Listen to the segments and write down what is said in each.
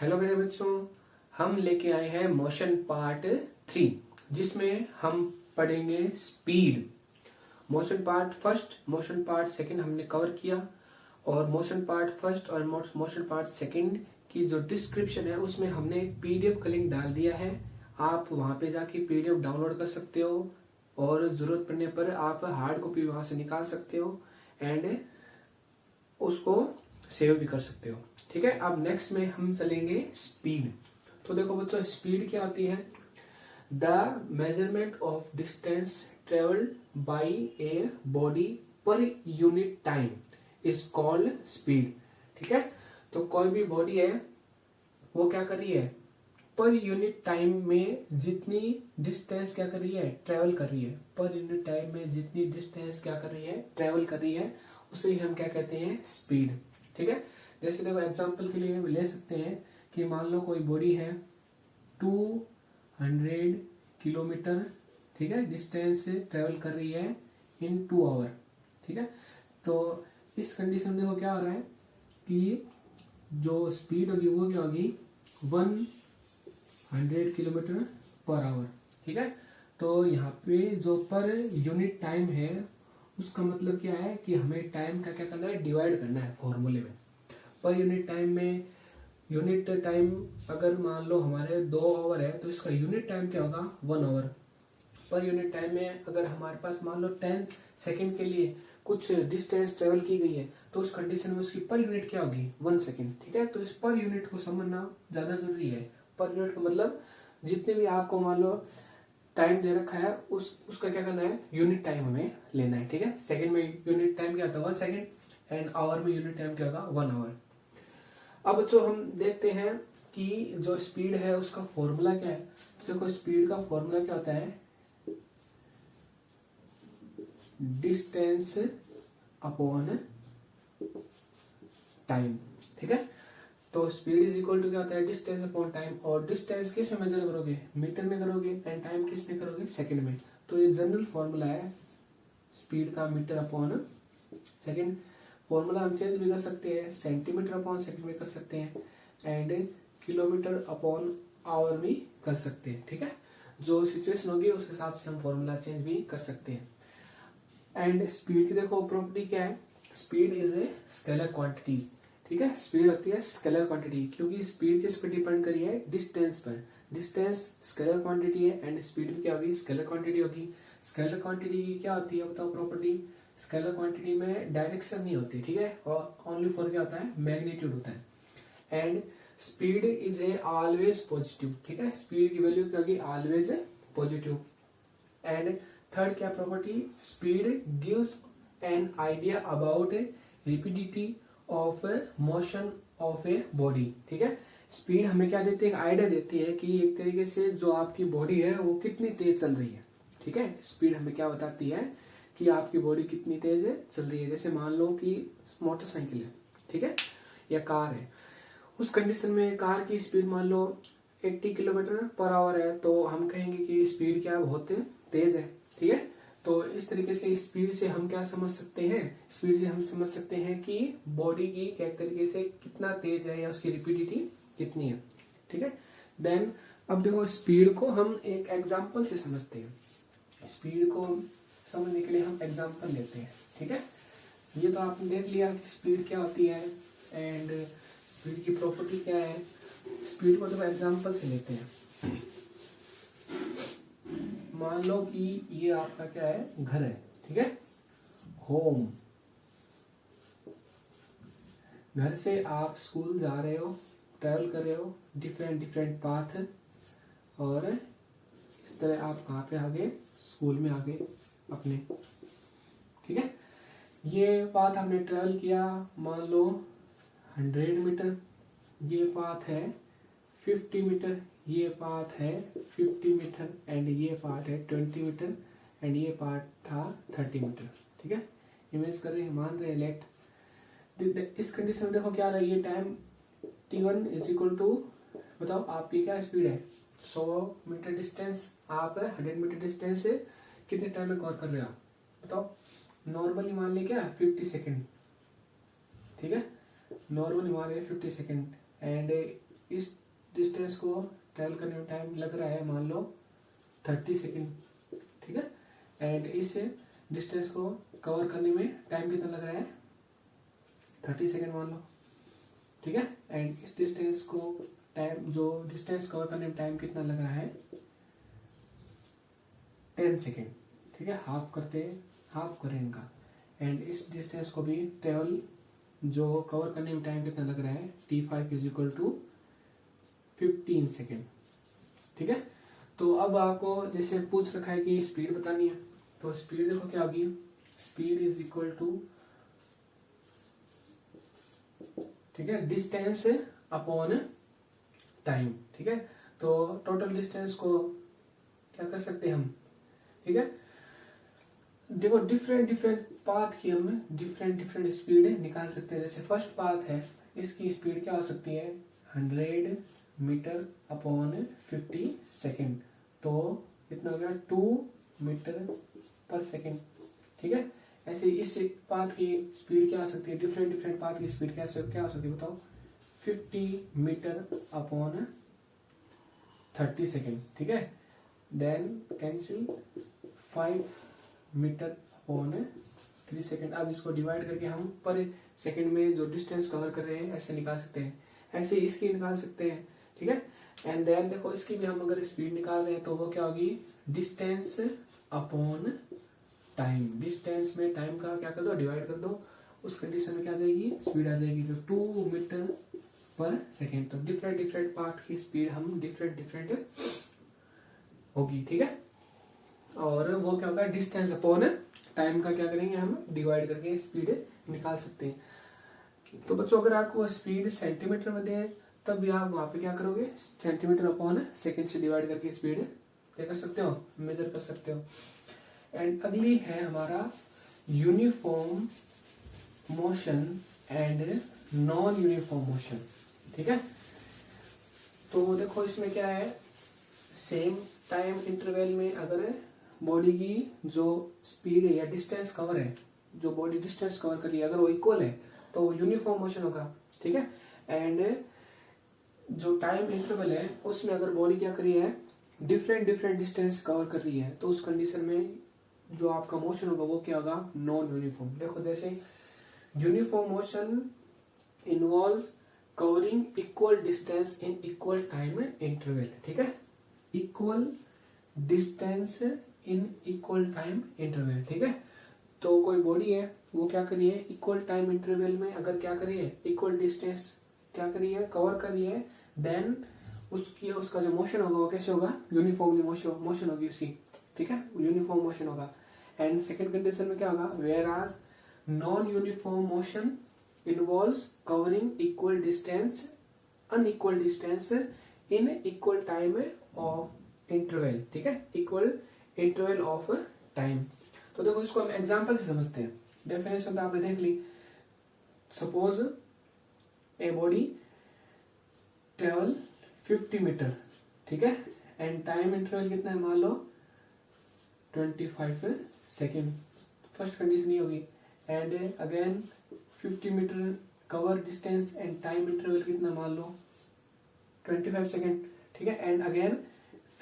Hello मेरे बच्चों, हम लेके आए हैं मोशन पार्ट 3 जिसमें हम पढ़ेंगे speed. Motion part first, motion part second हमने कवर किया और मोशन पार्ट फर्स्ट और मोशन पार्ट सेकंड की जो डिस्क्रिप्शन है उसमें हमने एक पीडीएफ का लिंक डाल दिया है। आप वहां पे जाके पीडीएफ डाउनलोड कर सकते हो और जरूरत पड़ने पर आप हार्ड कॉपी वहां से निकाल सकते हो एंड उसको सेव भी कर सकते हो। ठीक है, अब नेक्स्ट में हम चलेंगे स्पीड। तो देखो बच्चों, स्पीड क्या होती है? The measurement of distance travelled by a body per unit time is called speed. ठीक है, तो कोई भी बॉडी है वो क्या कर रही है, पर यूनिट टाइम में जितनी डिस्टेंस क्या कर रही है, ट्रेवल कर रही है। पर यूनिट टाइम में जितनी डिस्टेंस क्या कर रही है, ट्रेवल कर रही है, उसे ही हम क्या कहते हैं, स्पीड। ठीक है, जैसे देखो एग्जांपल के लिए ले सकते हैं कि मान लो कोई बॉडी है 200 किलोमीटर, ठीक है, डिस्टेंस से ट्रेवल कर रही है इन 2 आवर। ठीक है, तो इस कंडीशन में देखो क्या हो रहा है कि जो स्पीड होगी वो क्या होगी, 100 किलोमीटर पर आवर। ठीक है, तो यहाँ पे जो पर यूनिट टाइम है उसका मतलब क्या है कि हमें टाइम का क्या करना है, डिवाइड करना है फॉर्मूले में। पर यूनिट टाइम में यूनिट टाइम अगर मान लो हमारे 2 आवर है तो इसका यूनिट टाइम क्या होगा, 1 आवर। पर यूनिट टाइम में अगर हमारे पास मान लो 10 सेकंड के लिए कुछ डिस्टेंस ट्रेवल की गई है तो उस कंडीशन में उसकी पर यूनिट क्या होगी, 1 सेकंड। ठीक है, तो इस पर यूनिट को समझना ज्यादा जरूरी है। पर यूनिट का मतलब जितने भी आपको मान लो टाइम दे रखा है उसका क्या करना है, यूनिट टाइम हमें लेना है। ठीक है, सेकंड में यूनिट टाइम क्या होता है, 1 सेकंड एंड आवर में यूनिट टाइम क्या होगा, 1 आवर। अब जो हम देखते हैं कि जो स्पीड है उसका फॉर्मूला क्या है। तो देखो स्पीड का फॉर्मूला क्या होता है, डिस्टेंस अपॉन टाइम। ठीक है, तो स्पीड इज इक्वल टू क्या होता है, डिस्टेंस अपॉन टाइम। और डिस्टेंस किस में मेजर करोगे, मीटर में करोगे, एंड टाइम किस में करोगे, सेकंड में। तो ये जनरल फॉर्मूला है स्पीड का, मीटर अपॉन सेकंड। फॉर्मूला हम चेंज भी कर सकते हैं, सेंटीमीटर अपॉन सेकंड में कर सकते हैं एंड किलोमीटर अपॉन आवर भी कर सकते हैं। ठीक है, जो सिचुएशन होगी उस हिसाब से हम फॉर्मूला चेंज भी कर सकते हैं। एंड स्पीड की देखो प्रॉपर्टी क्या है, speed is a scalar quantities. ठीक है, स्पीड होती है स्केलर क्वांटिटी, क्योंकि स्पीड किस पर डिपेंड करी है, डिस्टेंस पर। डिस्टेंस स्केलर क्वांटिटी है एंड स्पीड भी क्या होगी, स्केलर क्वांटिटी होगी। स्केलर क्वांटिटी की क्या होती है बताओ प्रॉपर्टी, स्केलर क्वांटिटी में डायरेक्शन नहीं होती। ठीक है, और ओनली फॉर क्या होता है, मैग्नीट्यूड होता है। And speed is a always positive. ठीक है, स्पीड की वैल्यू क्या होगी, ऑलवेज पॉजिटिव। एंड थर्ड क्या property, speed gives an idea about rapidity of motion of a body. ठीक है, स्पीड हमें क्या देती है, आइडिया देती है कि एक तरीके से जो आपकी बॉडी है वो कितनी तेज चल रही है। ठीक है, स्पीड हमें क्या बताती है कि आपकी बॉडी कितनी तेज चल रही है। जैसे मान लो कि मोटरसाइकिल है, ठीक है, या कार है, उस कंडीशन में कार की स्पीड मान लो 80 किलोमीटर पर आवर है तो हम कहेंगे कि स्पीड क्या बहुत तेज है। ठीक है, तो इस तरीके से स्पीड से हम क्या समझ सकते हैं, स्पीड से हम समझ सकते हैं कि बॉडी की एक तरीके से कितना तेज है या उसकी रिपिडिटी कितनी है। ठीक है, देन अब देखो स्पीड को हम एक एग्जांपल से समझते हैं। स्पीड को समझने के लिए हम एग्जांपल लेते हैं। ठीक है, ये तो आपने देख लिया कि स्पीड क्या होती है एंड स्पीड की प्रॉपर्टी क्या है। स्पीड को देखो एग्जांपल से लेते हैं। मान लो कि ये आपका क्या है, घर है। ठीक है, होम। घर से आप स्कूल जा रहे हो, ट्रेवल कर रहे हो, डिफरेंट डिफरेंट पाथ, और इस तरह आप कहाँ पे आ गए, स्कूल में आ गए अपने। ठीक है, ये पाथ हमने ट्रेवल किया मान लो 100 मीटर, ये पाथ है 50 मीटर, ये पाथ है 50 मीटर एंड ये पाथ है 20 मीटर एंड ये पाथ था 30 मीटर। ठीक है, इमेज कर रहे हैं, मान रहे हैं, लेट। इस कंडीशन में देखो क्या रहा है, ये time t1 is equal to, बताओ आपकी क्या स्पीड है, 100 मीटर डिस्टेंस, आप 100 मीटर डिस्टेंस से कितने टाइम में कवर कर रहे हो आप बताओ। नॉर्मली मान ले क्या 50 सेकेंड। ठीक है, नॉर्मली मान रहे 50 सेकेंड एंड इस डिस्टेंस को ट्रेवल करने में टाइम लग रहा है मान लो 30 सेकेंड, ठीक है। एंड इस डिस्टेंस को कवर करने में टाइम कितना लग रहा है 30 सेकेंड मान लो, ठीक है। एंड इस डिस्टेंस को टाइम, जो डिस्टेंस कवर करने में टाइम कितना लग रहा है 10 सेकेंड, ठीक है। हाफ करें इनका। एंड इस डिस्टेंस को भी ट्रेवल जो कवर करने में टाइम कितना लग रहा है T5 is equal to 15 second, ठीक है। तो अब आपको जैसे पूछ रखा है कि स्पीड बतानी है, तो स्पीड देखो क्या होगी, स्पीड इज इक्वल टू, ठीक है, डिस्टेंस अपॉन टाइम, ठीक है। तो टोटल डिस्टेंस को क्या कर सकते हैं हम, ठीक है। देखो डिफरेंट पाथ की हम डिफरेंट स्पीड निकाल सकते हैं। जैसे फर्स्ट पाथ है, इसकी स्पीड क्या हो सकती है 100 मीटर अपॉन 50 सेकेंड, तो कितना हो गया 2 मीटर पर सेकेंड, ठीक है। ऐसे इस पाथ की स्पीड क्या हो सकती है, डिफरेंट पाथ की स्पीड क्या हो सकती है बताओ 50 मीटर अपॉन 30 सेकेंड, ठीक है। Then cancel 5 metre upon 3 second. अब इसको डिवाइड करके हम पर सेकेंड में जो डिस्टेंस कवर कर रहे हैं ऐसे निकाल सकते हैं, ऐसे इसकी निकाल सकते हैं, ठीक है। एंड देन देखो इसकी भी हम अगर स्पीड निकाल रहे हैं तो वो क्या होगी डिस्टेंस अपॉन टाइम। डिस्टेंस में टाइम का क्या कर दो डिवाइड कर दो, उस कंडीशन में क्या आ जाएगी स्पीड आ जाएगी तो 2 मीटर पर सेकेंड। तो डिफरेंट पाथ की स्पीड हम डिफरेंट होगी, ठीक है। और वो क्या होगा डिस्टेंस अपॉन टाइम का क्या करेंगे हम डिवाइड करके स्पीड निकाल सकते हैं। तो बच्चों अगर आपको स्पीड सेंटीमीटर में दे तब भी आप वहां पे क्या करोगे सेंटीमीटर अपॉन सेकेंड से डिवाइड करके स्पीड क्या कर सकते हो मेजर कर सकते हो। एंड अगली है हमारा uniform motion and non uniform motion, ठीक है। तो देखो इसमें क्या है, सेम टाइम इंटरवल में अगर बॉडी की जो स्पीड है या डिस्टेंस कवर है, जो बॉडी डिस्टेंस कवर कर रही है अगर वो इक्वल है तो वो यूनिफॉर्म मोशन होगा, ठीक है। एंड जो टाइम इंटरवल है उसमें अगर बॉडी क्या कर रही है डिफरेंट डिस्टेंस कवर कर रही है तो उस कंडीशन में जो आपका मोशन होगा वो क्या होगा नॉन यूनिफॉर्म। देखो जैसे uniform motion involve covering equal distance in equal time interval, ठीक है। Equal distance in equal time interval, ठीक है। तो कोई बॉडी है वो क्या करी है इक्वल टाइम इंटरवल में अगर क्या करी है इक्वल डिस्टेंस क्या करी है कवर करी है, देन उसका जो मोशन होगा वो कैसे होगा यूनिफॉर्मली मोशन होगी उसकी, ठीक है, यूनिफॉर्म मोशन होगा। एंड सेकंड कंडीशन में क्या होगा वेयर आज non uniform motion involves covering equal distance unequal distance in equal time of interval, ठीक है, इक्वल इंटरवल ऑफ टाइम। तो देखो इसको हम एग्जांपल से समझते हैं। डेफिनेशन तो आपने देख ली, suppose a body travel 50 metre, ठीक है, एंड टाइम इंटरवल कितना है मान लो 25 सेकेंड, फर्स्ट कंडीशन ये होगी। And again 50 metre cover distance and time interval कितना मान लो 25 सेकेंड, ठीक है। And again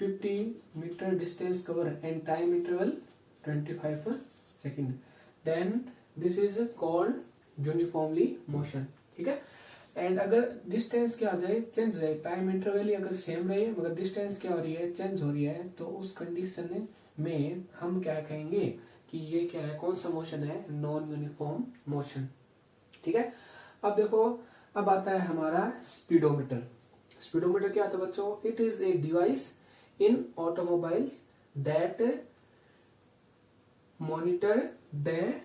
50 metre distance cover and time interval 25 second, then this is called uniformly motion, ठीक है। एंड अगर डिस्टेंस क्या आ जाए चेंज हो जाए, टाइम इंटरवल ही अगर सेम रहे मगर डिस्टेंस क्या हो रही है चेंज हो रही है, तो उस कंडीशन में हम क्या कहेंगे कि ये क्या है कौन सा मोशन है नॉन यूनिफॉर्म मोशन, ठीक है। अब देखो अब आता है हमारा स्पीडोमीटर। स्पीडोमीटर क्या होता है बच्चों, it is a device in automobiles that monitor the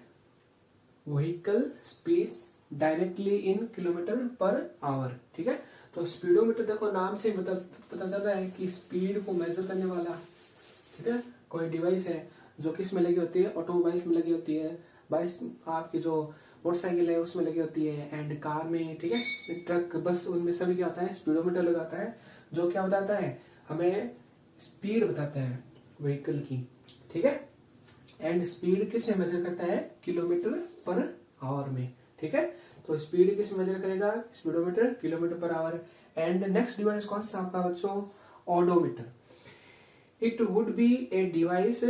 vehicle speeds directly in kilometre per hour, ठीक है। तो स्पीडोमीटर देखो नाम से मतलब पता चल रहा है कि स्पीड को मेजर करने वाला, ठीक है, कोई डिवाइस है जो किस में लगी होती है ऑटोमोबाइल्स में लगी होती है, बाइस आपकी जो मोटरसाइकिल है उसमें लगी होती है, एंड कार में, ठीक है, ट्रक बस उनमें सभी क्या होता है स्पीडोमीटर लगाता है जो क्या बताता है हमें स्पीड बताता है व्हीकल की, ठीक है। एंड स्पीड किस में मेजर करता है किलोमीटर पर आवर में, ठीक है। तो स्पीड किस में मेजर करेगा speedometer kilometre per hour. And next device कौन सा आपका बच्चों, odometer. It would be a device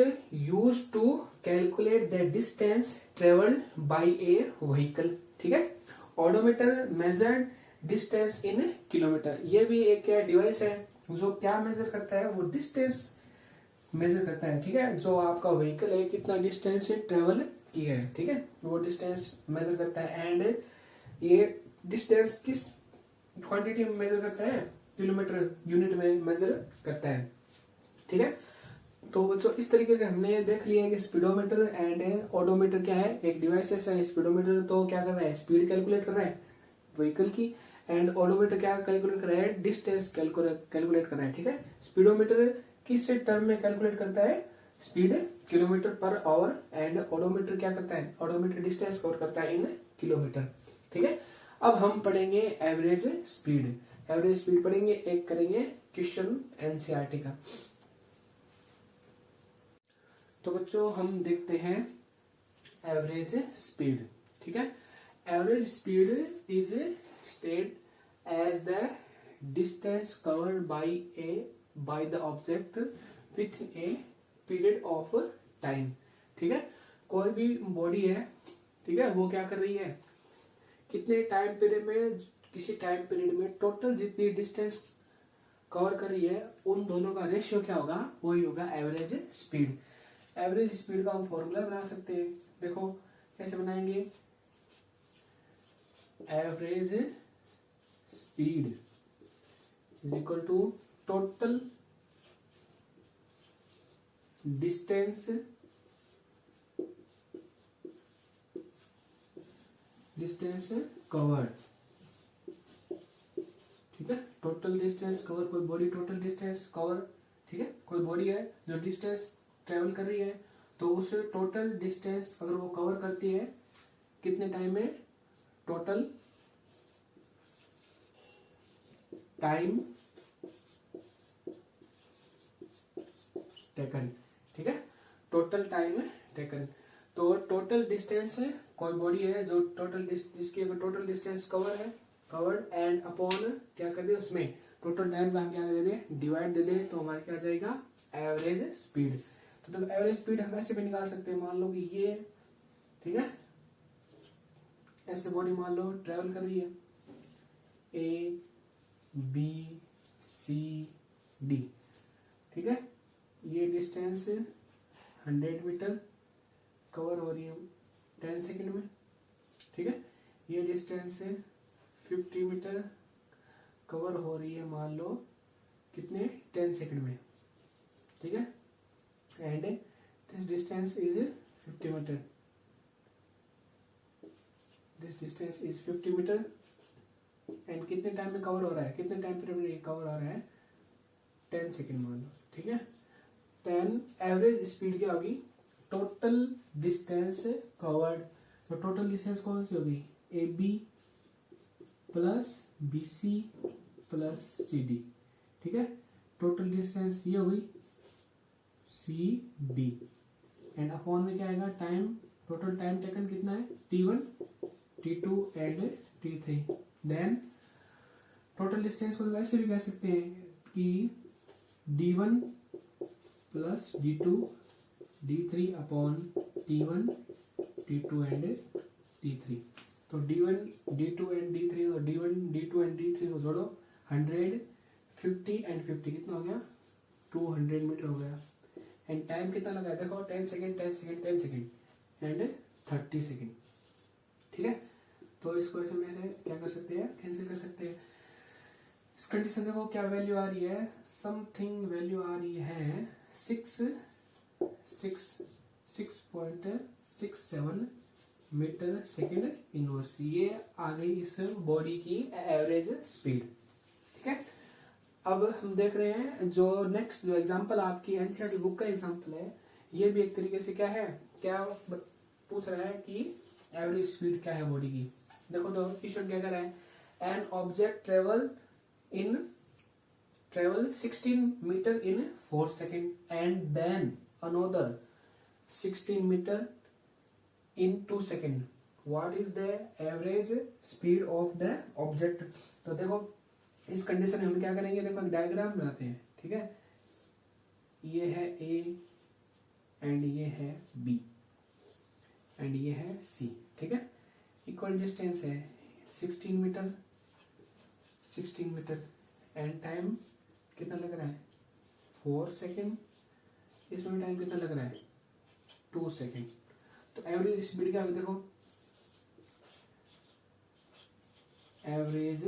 used to calculate the distance traveled by a vehicle. ठीक है, odometer measured distance in kilometre. ये भी एक क्या डिवाइस है जो क्या मेजर करता है, वो डिस्टेंस मेजर करता है. ठीक है, जो आपका व्हीकल है कितना डिस्टेंस ट्रेवल किया है, ठीक है, वो डिस्टेंस मेजर करता है. एंड ये डिस्टेंस किस क्वांटिटी में मेजर करता है, किलोमीटर यूनिट में मेजर करता है. ठीक है, तो बच्चों इस तरीके से हमने देख लिया है कि स्पीडोमीटर एंड ओडोमीटर क्या है, एक डिवाइस है. स्पीडोमीटर तो क्या कर रहा है, स्पीड कैलकुलेट कर रहा है व्हीकल की, एंड ओडोमीटर क्या कैलकुलेट कर रहा है, डिस्टेंस कैलकुलेट कर रहा है. ठीक है, स्पीडोमीटर किस टर्म में कैलकुलेट करता है, speed kilometre per hour, and odometer क्या करता है, ओडोमीटर डिस्टेंस कवर करता है इन किलोमीटर. ठीक है, अब हम पढ़ेंगे एवरेज स्पीड. एवरेज स्पीड पढ़ेंगे, एक करेंगे क्वेश्चन एनसीईआरटी का. तो बच्चों हम देखते हैं एवरेज स्पीड. ठीक है, average speed is state as the distance covered by the object with a period of time. ठीक है, कोई भी बॉडी है, ठीक है, वो क्या कर रही है, कितने टाइम पीरियड में, किसी टाइम पीरियड में टोटल जितनी डिस्टेंस कवर कर रही है, उन दोनों का रेशियो क्या होगा, वही होगा एवरेज स्पीड. एवरेज स्पीड का हम फॉर्मूला बना सकते हैं. देखो कैसे बनाएंगे, average speed is equal to total distance covered. ठीक है, टोटल डिस्टेंस कवर, कोई बॉडी टोटल डिस्टेंस कवर, ठीक है, कोई बॉडी है जो डिस्टेंस ट्रेवल कर रही है, तो उस टोटल डिस्टेंस अगर वो कवर करती है कितने टाइम में, टोटल टाइम टेकन. ठीक है, टोटल टाइम टेकन. तो टोटल डिस्टेंस है, कोई बॉडी है जो टोटल जिसकी अगर total distance covered and upon क्या कर दे, उसमें टोटल टाइम का हम क्या दे दें, डिवाइड दे दें, तो हमारा क्या आ जाएगा, एवरेज स्पीड. तो एवरेज स्पीड हम ऐसे भी निकाल सकते हैं. मान लो कि ये, ठीक है, ऐसे बॉडी मान लो ट्रेवल कर रही है, ए बी सी डी. ठीक है, ये डिस्टेंस 100 मीटर कवर हो रही है 10 सेकंड में. ठीक है, ये डिस्टेंस 50 मीटर कवर हो रही है मान लो कितने, 10 सेकंड में. ठीक है, and this distance is 50 metre. This distance is 50 metre and कितने टाइम में कवर हो रहा है, कितने टाइम पीरियड में कवर हो रहा है, 10 सेकंड मान लो. ठीक है, 10 एवरेज स्पीड क्या होगी, टोटल डिस्टेंस कवर्ड. तो टोटल डिस्टेंस कौन सी होगी, A B plus B C plus C D. ठीक है, टोटल डिस्टेंस ये हो गई सी डी, एंड अपॉन में क्या आएगा, टाइम, टोटल टाइम टेकन कितना है, T1 T2 and T3. Then total distance को तो वैसे भी कह सकते हैं कि D1 plus D2 D3 upon T1 T2 and T3. तो D1 D2 एंड D3 और D1 D2 एंड D3 को जोड़ो, 100 50 एंड 50 कितना हो गया, 200 मीटर हो गया. एंड टाइम कितना लगा है, देखो 10 second 10 second 10 second and 30 second. ठीक है, तो इसको ऐसे में क्या कर सकते हैं, कैंसिल कर सकते हैं. इस कंडीशन देखो क्या वैल्यू आ रही है, समथिंग वैल्यू आ रही है 6.67 मीटर सेकेंड इनवर्स. ये आ गई इस बॉडी की एवरेज स्पीड. ठीक है, अब हम देख रहे हैं जो नेक्स्ट जो एग्जांपल आपकी एनसीईआरटी बुक का एग्जांपल है, ये भी एक तरीके से क्या है, क्या पूछ रहा है कि एवरेज स्पीड क्या है बॉडी की. देखो तो क्वेश्चन क्या कर रहा है, an object travel 16 metre in 4 second and then another 16 metre in 2 seconds. What is the average speed of the object? तो देखो इस कंडीशन में हम क्या करेंगे, देखो एक डायग्राम बनाते हैं, ठीक है। ये है ए एंड ये है बी एंड ये है सी, ठीक है। इक्वल डिस्टेंस है 16 मीटर 16 मीटर एंड टाइम कितना लग रहा है 4 सेकेंड। इसमें टाइम कितना लग रहा है 2 सेकेंड। तो एवरेज स्पीड क्या होगी, देखो एवरेज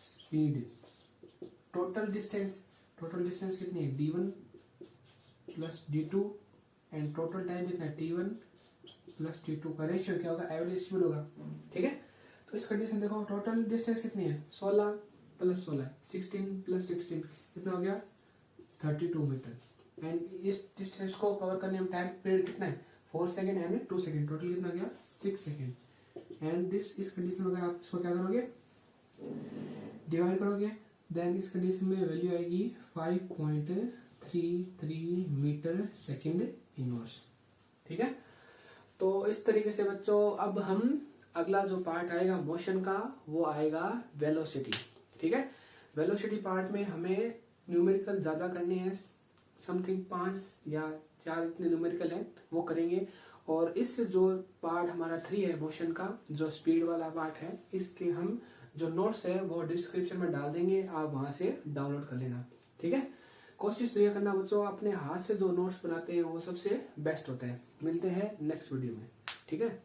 स्पीड टोटल डिस्टेंस कितनी है d1 plus d2 and total time कितना है t1 प्लस t2 का रेशियो क्या होगा, एवरेज स्पीड होगा, ठीक है। तो इस कंडीशन देखो टोटल डिस्टेंस कितनी है 16 प्लस 16 16 प्लस 16 कितना हो गया 32 मीटर एंड इस डिस्टेंस को कवर करने में टाइम पीरियड कितना है 4 सेकेंड एंड 2 सेकेंड, टोटल कितना हो गया 6 सेकेंड एंड दिस इस कंडीशन में अगर आप इसको क्या करोगे डिवाइड करोगे देन इस कंडीशन में वैल्यू आएगी 5.33 मीटर सेकेंड इनवर्स, ठीक है। तो इस तरीके से बच्चों अब हम अगला जो पार्ट आएगा मोशन का वो आएगा वेलोसिटी, ठीक है। वेलोसिटी पार्ट में हमें न्यूमेरिकल ज्यादा करने हैं, समथिंग 5 या 4 इतने न्यूमेरिकल है वो करेंगे। और इस जो पार्ट हमारा 3 है मोशन का जो स्पीड वाला पार्ट है, इसके हम जो नोट्स है वो डिस्क्रिप्शन में डाल देंगे, आप वहां से डाउनलोड कर लेना, ठीक है। कोशिश तो ये करना बच्चों अपने हाथ से जो नोट्स बनाते हैं वो सबसे बेस्ट होता है। मिलते हैं नेक्स्ट वीडियो में, ठीक है।